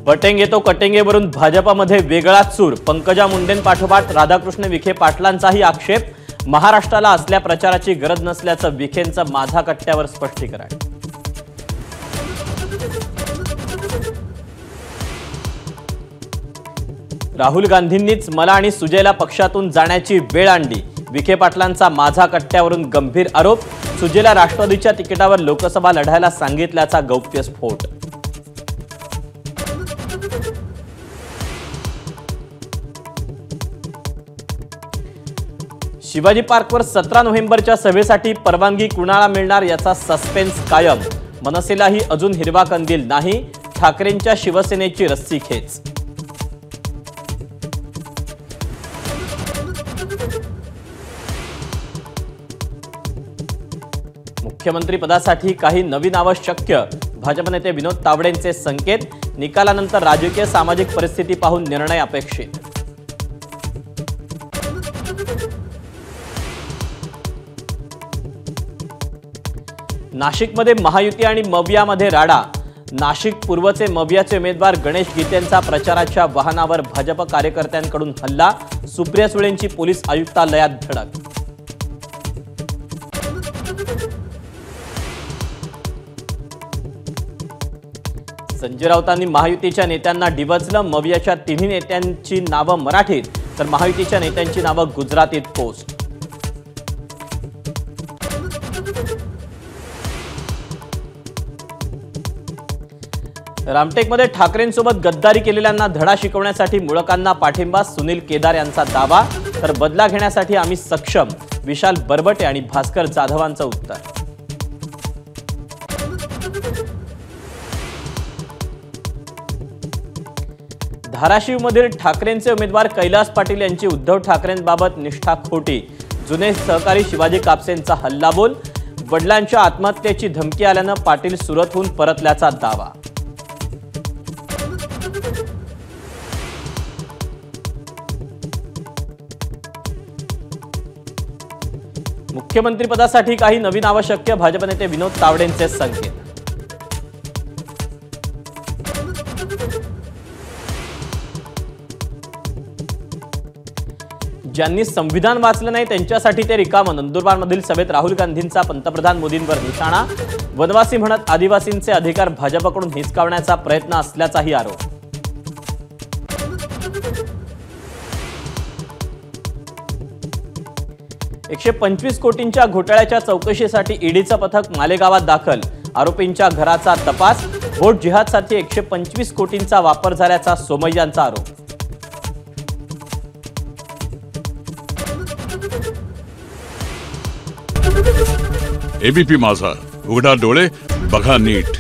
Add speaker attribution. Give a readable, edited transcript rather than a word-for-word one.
Speaker 1: बटेंगे तो कटेंगेवरून भाजपामध्ये वेगळाच सूर। पंकजा मुंडेंपाठोपाठ राधाकृष्ण विखे पाटलांचाही आक्षेप। महाराष्ट्राला असल्या प्रचाराची गरज नसल्याचं विखेंचं माझा कट्ट्यावर स्पष्टीकरण। राहुल गांधींनीच मला आणि सुजयला पक्षातून जाण्याची वेळ आणली। विखे पाटलांचा माझा कट्ट्यावरून गंभीर आरोप। सुजयला राष्ट्रवादीच्या तिकिटावर लोकसभा लढायला सांगितल्याचा गौप्यस्फोट। शिवाजी पार्कवर 17 नोव्हेंबरच्या सभेसाठी परवानगी कुणाला मिळणार याचा सस्पेन्स कायम। मनसेलाही अजून हिरवा कंदील नाही। ठाकरेंच्या शिवसेनेची रस्सीखेच। मुख्यमंत्री पदासाठी काही नवी नावं शक्य। भाजप नेते विनोद तावडेंचे संकेत। निकालानंतर राजकीय सामाजिक परिस्थिती पाहून निर्णय अपेक्षित। नाशिकमध्ये महायुती आणि मवियामध्ये राडा। नाशिक पूर्वचे मवियाचे उमेदवार गणेश गीतेंचा प्रचाराच्या वाहनावर भाजप कार्यकर्त्यांकडून हल्ला। सुप्रिया सुळेंची पोलीस आयुक्तालयात धडक। संजय राऊतांनी महायुतीच्या नेत्यांना डिवचलं। मवियाच्या तिन्ही नेत्यांची नावं मराठीत तर महायुतीच्या नेत्यांची नावं गुजरातीत पोस्ट। रामटेकमध्ये ठाकरेंसोबत गद्दारी केलेल्यांना धडा शिकवण्यासाठी मुळकांना पाठिंबा। सुनील केदार यांचा दावा। तर बदला घेण्यासाठी आम्ही सक्षम। विशाल बरबटे आणि भास्कर जाधवांचं उत्तर। धाराशिवमधील ठाकरेंचे उमेदवार कैलास पाटील यांची उद्धव ठाकरेंबाबत निष्ठा खोटी। जुने सहकारी शिवाजी कापसेंचा हल्लाबोल। वडिलांच्या आत्महत्येची धमकी आल्यानं पाटील सुरतहून परतल्याचा दावा। मुख्यमंत्रीपदासाठी काही नवीन आवश्यक। भाजप नेते विनोद तावडेंचे संकेत। ज्यांनी संविधान वाचलं नाही त्यांच्यासाठी ते रिकामं। नंदुरबारमधील सभेत राहुल गांधींचा पंतप्रधान मोदींवर निशाणा। वनवासी म्हणत आदिवासींचे अधिकार भाजपकडून हिसकावण्याचा प्रयत्न असल्याचाही आरोप। $125 कोटींच्या घोटाळ्याच्या चौकशीसाठी ईडीचं पथक मालेगावात दाखल। आरोपींच्या घराचा तपास। व्होट जिहादसाठी 125 कोटींचा वापर झाल्याचा सोमय्यांचा आरोप।
Speaker 2: एबीपी माझा, उघडा डोळे बघा नीट।